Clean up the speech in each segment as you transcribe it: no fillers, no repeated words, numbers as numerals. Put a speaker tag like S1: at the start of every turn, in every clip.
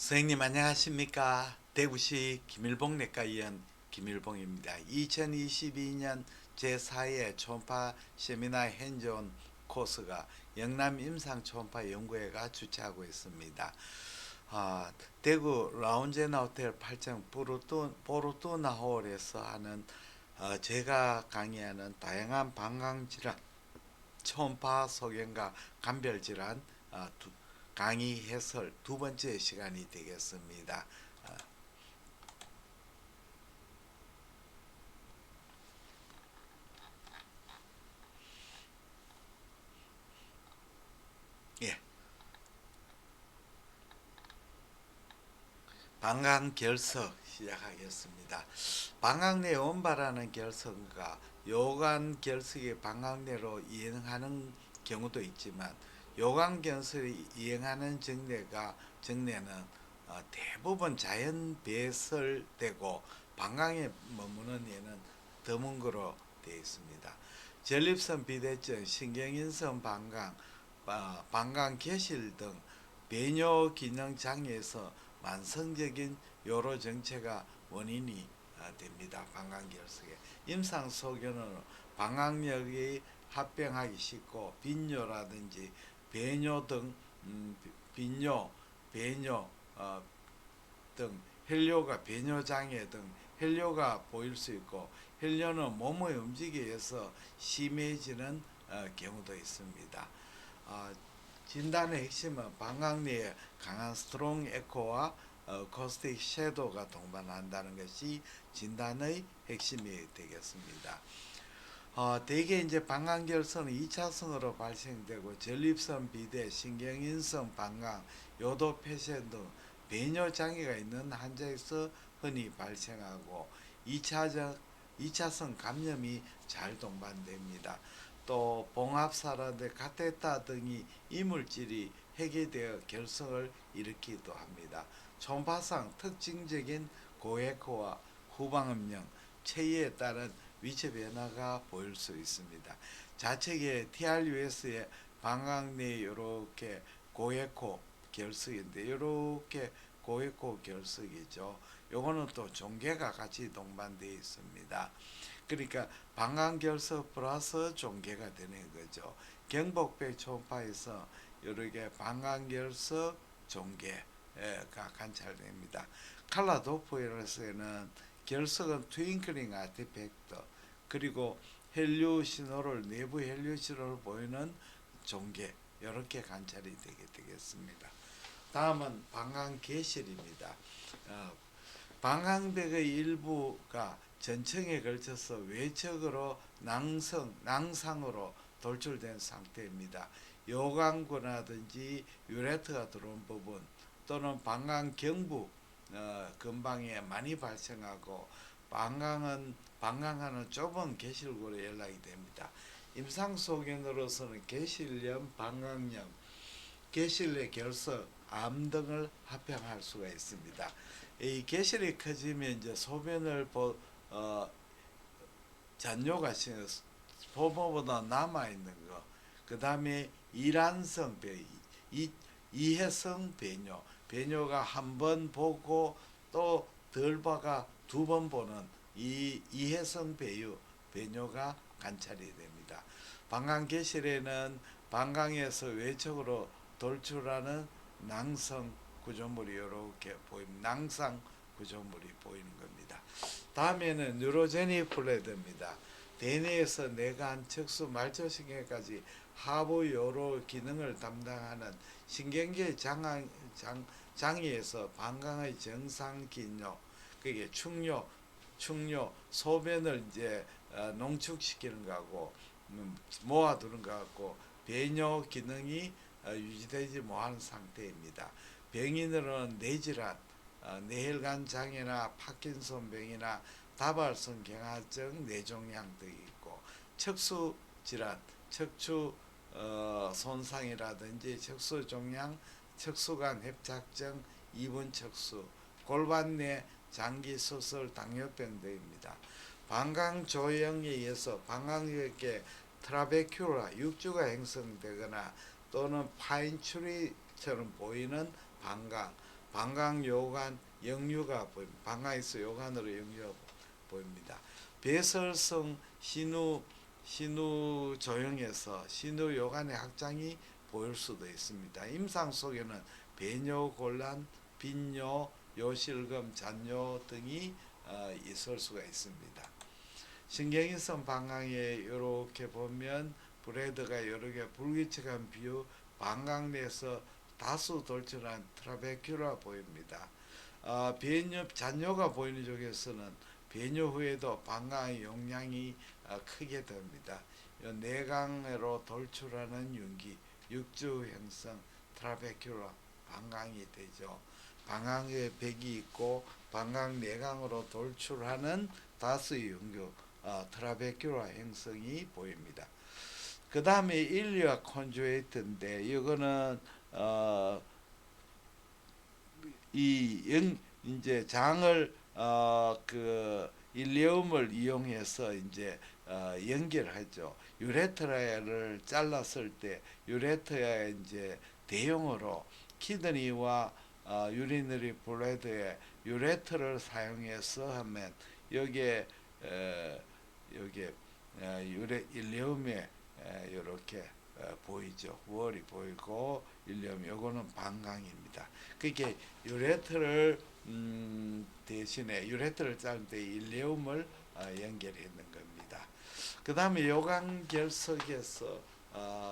S1: 선생님 안녕하십니까? 대구시 김일봉내과의원 김일봉입니다. 2022년 제4회 초음파 세미나 핸즈온 코스가 영남 임상 초음파 연구회가 주최하고 있습니다. 대구 라운제나 호텔 8층 포르투나 홀에서 하는 제가 강의하는 다양한 방광질환 초음파 소견과 감별질환 강의 해설 두 번째 시간이 되겠습니다. 어, 예, 방광 결석 시작하겠습니다. 방광내 원발하는 결석과 요관 결석이 방광내로 이행하는 경우도 있지만 요관 결석이 이행하는 정내는 대부분 자연 배설되고 방광에 머무는 예는 드문 거로 되어 있습니다. 전립선 비대증, 신경인성 방광, 방광 개실 등 배뇨 기능 장애에서 만성적인 요로 정체가 원인이 됩니다. 방광결석에 임상 소견은 방광력이 합병하기 쉽고 빈뇨라든지 배뇨 등 빈뇨, 배뇨 등 혈뇨가 배뇨 장애 등 혈뇨가 보일 수 있고 혈뇨는 몸의 움직임에 의해서 심해지는 경우도 있습니다. 진단의 핵심은 방광내에 강한 스트롱 에코와 코스틱 섀도우가 동반한다는 것이 진단의 핵심이 되겠습니다. 대개 이제 방광결석은 2차성으로 발생되고 전립선 비대, 신경인성 방광, 요도 폐쇄 등 배뇨 장애가 있는 환자에서 흔히 발생하고 2차성 감염이 잘 동반됩니다. 또 봉합사라든 카테타 등이 이물질이 해계되어 결석을 일으키기도 합니다. 초음파상 특징적인 고에코와 후방음영, 체위에 따른 위치 변화가 보일 수 있습니다. 좌측에 TRUS의 방광내 이렇게 고에코 결석인데 이렇게 고에코 결석이죠. 요거는 또 종괴가 같이 동반되어 있습니다. 그러니까 방광결석 플러스 종괴가 되는 거죠. 경복배 초음파에서 여러 개 방광결석 종괴가 관찰됩니다. 칼라도프에서는 결석은 트윙클링 아티팩트 그리고 헬류 신호를 내부 헬류 신호를 보이는 종괴 이렇게 관찰이 되게 되겠습니다. 다음은 방광 개실입니다. 방광백의 일부가 전층에 걸쳐서 외척으로 낭상으로 돌출된 상태입니다. 요광구라든지 유레트가 들어온 부분 또는 방광 경부 근방에 많이 발생하고 방광하는 좁은 개실구로 연락이 됩니다. 임상 소견으로서는 개실염, 방광염, 개실내 결석, 암 등을 합병할 수가 있습니다. 이 개실이 커지면 이제 소변을 잔뇨가 소변보다 남아 있는 거, 그 다음에 이란성 배, 이해성 배뇨, 배뇨가 한 번 보고 또 덜 봐가 두 번 보는 이 이해성 배뇨가 관찰이 됩니다. 방광 개실에는 방광에서 외척으로 돌출하는 낭성 구조물이 이렇게 보입니다. 낭상 구조물이 보이는 겁니다. 다음에는 뉴로제닉 플레드입니다. 대뇌에서 뇌간, 척수, 말초신경까지 하부 요로 기능을 담당하는 신경계 장애에서 방광의 정상 기뇨, 그게 충뇨, 소변을 이제 농축시키는 거하고 모아두는 것 같고 배뇨 기능이 유지되지 못하는 상태입니다. 병인으로는 뇌질환, 뇌혈관 장애나 파킨슨 병이나 다발성 경화증, 뇌종양 등이 있고 척수 질환, 척추 손상이라든지 척수 종양, 척수관 협착증, 이분 척수, 골반 내 장기 수술, 당뇨병 등입니다. 방광 조형에 의해서 방광역에 트라베큐라 육주가 형성되거나 또는 파인 추리처럼 보이는 방광 방광, 요관, 역류가 보입니다. 방광에서 요관으로 역류가 보입니다. 배설성 신우 조형에서 신우 요관의 확장이 보일 수도 있습니다. 임상 속에는 배뇨 곤란, 빈뇨, 요실금, 잔뇨 등이 있을 수가 있습니다. 신경이성 방광에 이렇게 보면 브레드가 여러 개 불규칙한 비유, 방광 내에서 다수 돌출한 트라베큘라 보입니다. 배뇨, 잔뇨가 보이는 쪽에서는 배뇨 후에도 방광의 용량이 크게 됩니다. 내강으로 돌출하는 윤기, 육주 형성, 트라베큘라, 방광이 되죠. 방광에 백이 있고 방광 내강으로 돌출하는 다수의 윤기, 트라베큘라 형성이 보입니다. 그 다음에 일리아 콘주에이트인데 이거는 이제 장을 그 일리움을 이용해서 이제 연결하죠. 유레트라를 잘랐을 때 유레트라에 이제 대용으로 키드니와 유리너리 블레드에 유레트를 사용해서 하면 여기에 일리움에 이렇게 보이죠. 월이 보이고 일리움 요거는 방광입니다. 그게 유레트를 대신에 유레트를 자를 때 일리움을 연결했는 겁니다. 그 다음에 요강결석에서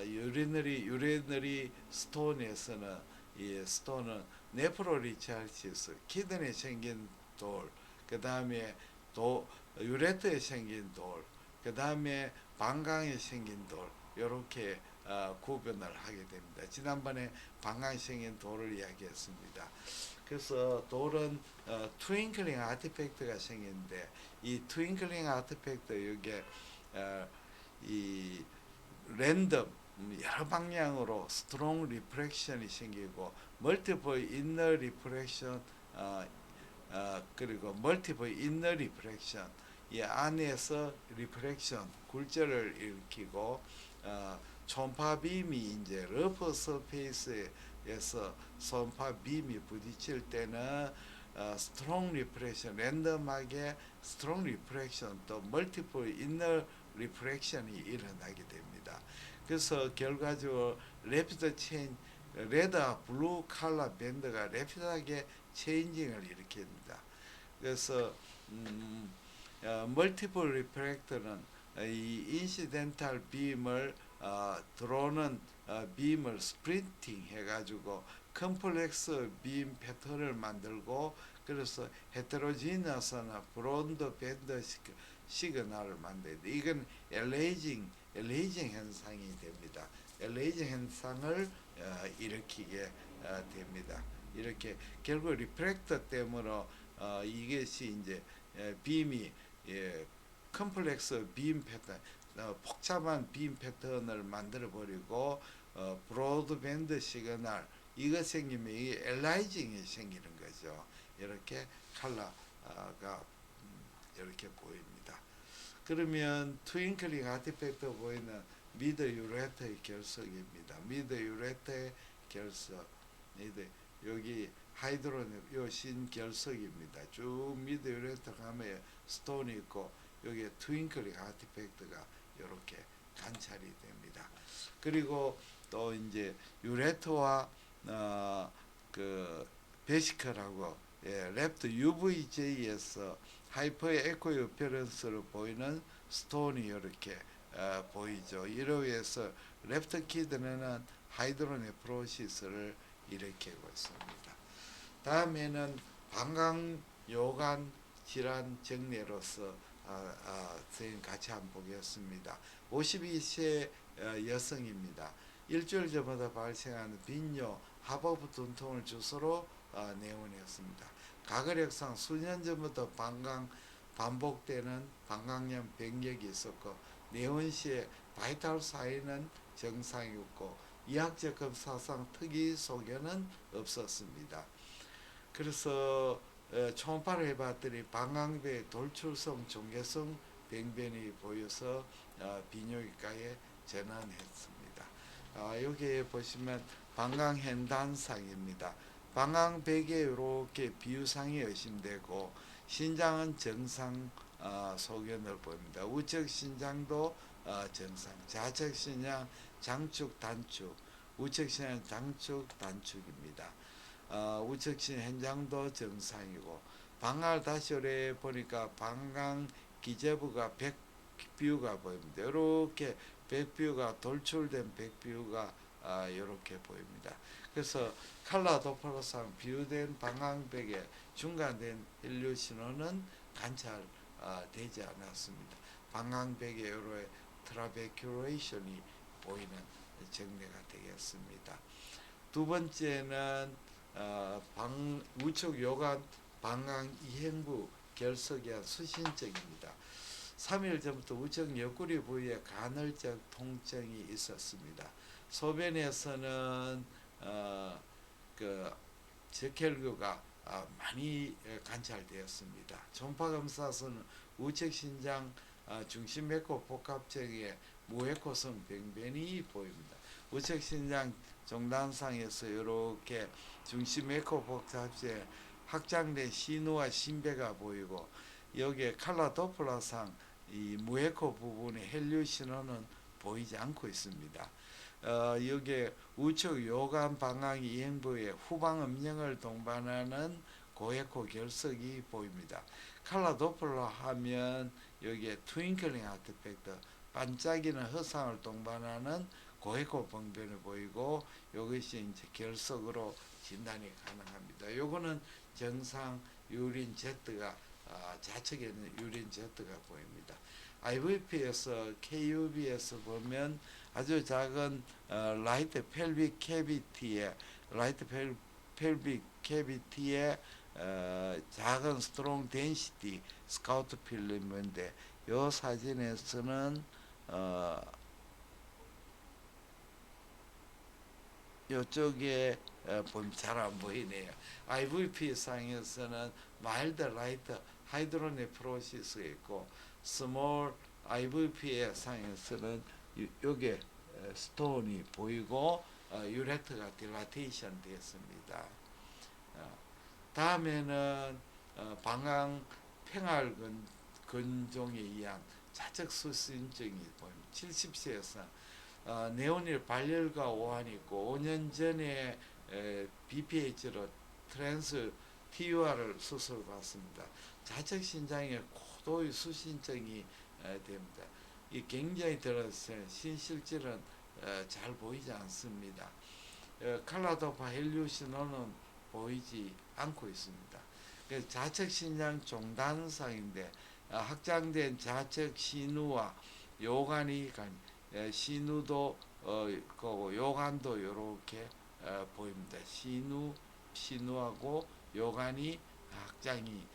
S1: 유리너리 스톤에서는 이 스톤은 네프로리치아시스 키드니에 생긴 돌, 그 다음에 유레트에 생긴 돌, 그 다음에 방광에 생긴 돌 이렇게 구분을 하게 됩니다. 지난번에 방광에 생긴 돌을 이야기했습니다. 그래서 돌은 트윙클링 아티팩트가 생기는데 이 트윙클링 아티팩트 이게 이 랜덤 여러 방향으로 스트롱 리프렉션이 생기고 멀티플 인너 리프렉션 그리고 멀티플 인너 리프렉션 이 안에서 리프렉션 굴절을 일으키고 초음파 빔이 이제 러프 서페이스에서 초음파 빔이 부딪힐 때는 스트롱 리프렉션 랜덤하게 스트롱 리프렉션 또 멀티플 인너 리프렉션이 일어나게 됩니다. 그래서 결과적으로 레피드 체인 레드 블루 칼라 밴드가 레피드하게 체인징을 일으킵니다. 그래서 멀티플 리프렉터는 이 인시덴탈 빔을 들어오는 빔을 스프린팅 해가지고 컴플렉스 빔 패턴을 만들고 그래서 헤테로지너스나 브론드 밴드 시그널을 만듭니다. 이건 엘레이징 현상이 됩니다. 엘레이징 현상을 일으키게 됩니다. 이렇게 결국 리프렉터 때문에 이것이 이제 빔이 컴플렉스 빔 패턴 복잡한 빔 패턴을 만들어 버리고 브로드밴드 시그널 이거 생기면 이 엘라이징이 생기는 거죠. 이렇게 컬러가 이렇게 보입니다. 그러면 트윙클링 아티팩트 보이는 미드 유레터의 결석입니다. 미드 유레터의 결석 여기 하이드로는 요 신결석입니다. 쭉 미드 유레터 가면 스톤이 있고 여기에 트윙클링 아티팩트가 이렇게 관찰이 됩니다. 그리고 또 이제 유레터와 그 베시컬하고 랩트 UVJ에서 하이퍼 에코 어피어런스로 보이는 스톤이 이렇게 보이죠. 이로 인해서 랩트 키드는 하이드로네프로시스를 일으키고 있습니다. 다음에는 방광 요관 질환 정례로서 선생님 같이 한번 보겠습니다. 52세 여성입니다. 일주일 전부터 발생하는 빈뇨, 하복부 통증을 주소로 내원했습니다. 가글역상 수년 전부터 방광 반복되는 방광염 병력이 있었고 내원 시에 바이탈 사인은 정상이었고 이학적 검사상 특이 소견은 없었습니다. 그래서 초음파를 해봤더니 방광배의 돌출성 종괴성 병변이 보여서 비뇨기과에 전환했습니다. 여기에 보시면 방광현단상입니다. 방광벽에 이렇게 비유상이 의심되고 신장은 정상 소견을 보입니다. 우측 신장도 정상, 좌측 신장 장축 단축, 우측 신장 장축 단축입니다. 우측 신장 현장도 정상이고 방광을 다시 오래 보니까 방광 기재부가 백뷰가 보입니다. 이렇게 백뷰가 돌출된 백뷰가 이렇게 보입니다. 그래서 칼라 도플러상 비유된 방광벽의 중간된 혈류 신호는 관찰되지 않았습니다. 방광벽의 여러 트라베큐레이션이 보이는 정례가 되겠습니다. 두 번째는 우측 요관 방광 이행부 결석의 수신증입니다. 3일 전부터 우측 옆구리 부위에 간헐적 통증이 있었습니다. 소변에서는 적혈구가 많이 관찰되었습니다. 초음파 검사에서는 우측 신장 중심에코 복합적의 무에코성 병변이 보입니다. 우측 신장 종단상에서 이렇게 중심에코 복합적의 확장된 신우와 신배가 보이고 여기에 칼라 도플러상 이 무에코 부분의 혈류 신호는 보이지 않고 있습니다. 여기에 우측 요관 방광 이행부의 후방 음영을 동반하는 고에코 결석이 보입니다. 칼라 도플러 하면 여기에 트윙클링 아티팩트 반짝이는 허상을 동반하는 고에코 병변이 보이고 이것이 이제 결석으로 진단이 가능합니다. 요거는 정상 유린 Z가 좌측에 있는 유린 Z가 보입니다. IVP에서 KUB에서 보면 아주 작은 라이트 펠빅 캐비티에 작은 스트롱 덴시티 스카우트 필름인데 이 사진에서는 이쪽에 보면 잘 안 보이네요. IVP 상에서는 마일드 라이트 하이드로네프로시스가 있고 스몰 IVP의 상에서는 요게 스톤이 보이고 유레트가 딜라테이션 되었습니다. 다음에는 방광 팽활 근종에 의한 좌측 수신증이 보입니다. 70세에서 네오닐 발열과 오한이 있고 5년 전에 BPH로 트랜스 TUR을 수술받습니다. 좌측 신장에 고도의 수신증이 됩니다. 이 굉장히 들어서 신실질은 잘 보이지 않습니다. 칼라도파 헬류 신호는 보이지 않고 있습니다. 좌측 신장 종단상인데 확장된 좌측 신우와 요관이 신우도 요관도 이렇게 보입니다. 신우하고 요관이 확장이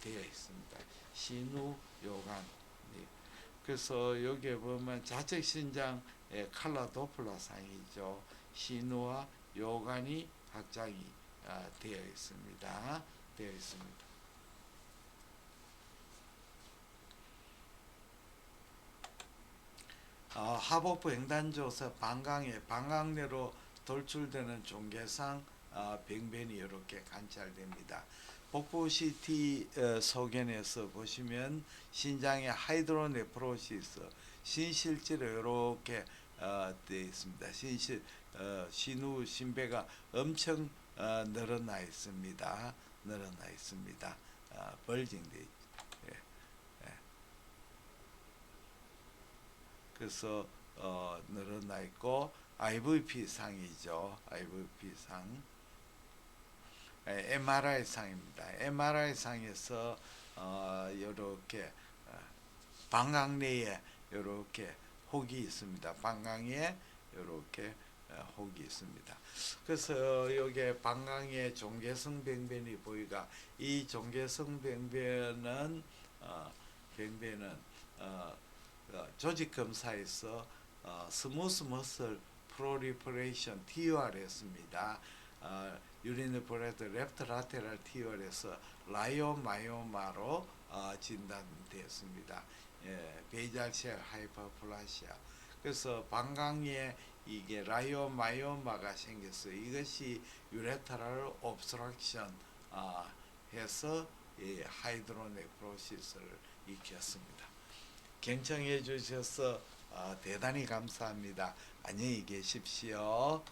S1: 되어 있습니다. 신우 요관. 그래서 여기에 보면 좌측 신장 칼라 도플러 상이죠. 신우와 요관이 확장이 되어 있습니다. 하버프 횡단조서 방광내로 돌출되는 종괴상 병변이 이렇게 관찰됩니다. 복부 CT 소견에서 보시면 신장의 하이드로네프로시스 신실질로 이렇게 되어 있습니다. 신우 신배가 엄청 늘어나 있습니다. 벌징돼 있죠. 그래서 늘어나 있고 IVP 상이죠. IVP 상. MRI 상입니다. MRI 상에서 이렇게 방광 내에 이렇게 혹이 있습니다. 방광에 이렇게 혹이 있습니다. 그래서 여기에 방광의 종괴성 병변이 보이가 이 종괴성 병변은 조직 검사에서 스무스 머슬 프로리퍼레이션 TUR했습니다. 유리너 브레드 랩트 라테랄 TUR에서 라이오마이오마로 진단되었습니다. 베이잘셀 하이퍼플라시아. 그래서 방광에 이게 라이오마이오마가 생겼어요. 이것이 유레타랄 옵스트럭션 해서 이 하이드로네프로시스를 일으켰습니다. 경청해 주셔서 대단히 감사합니다. 안녕히 계십시오.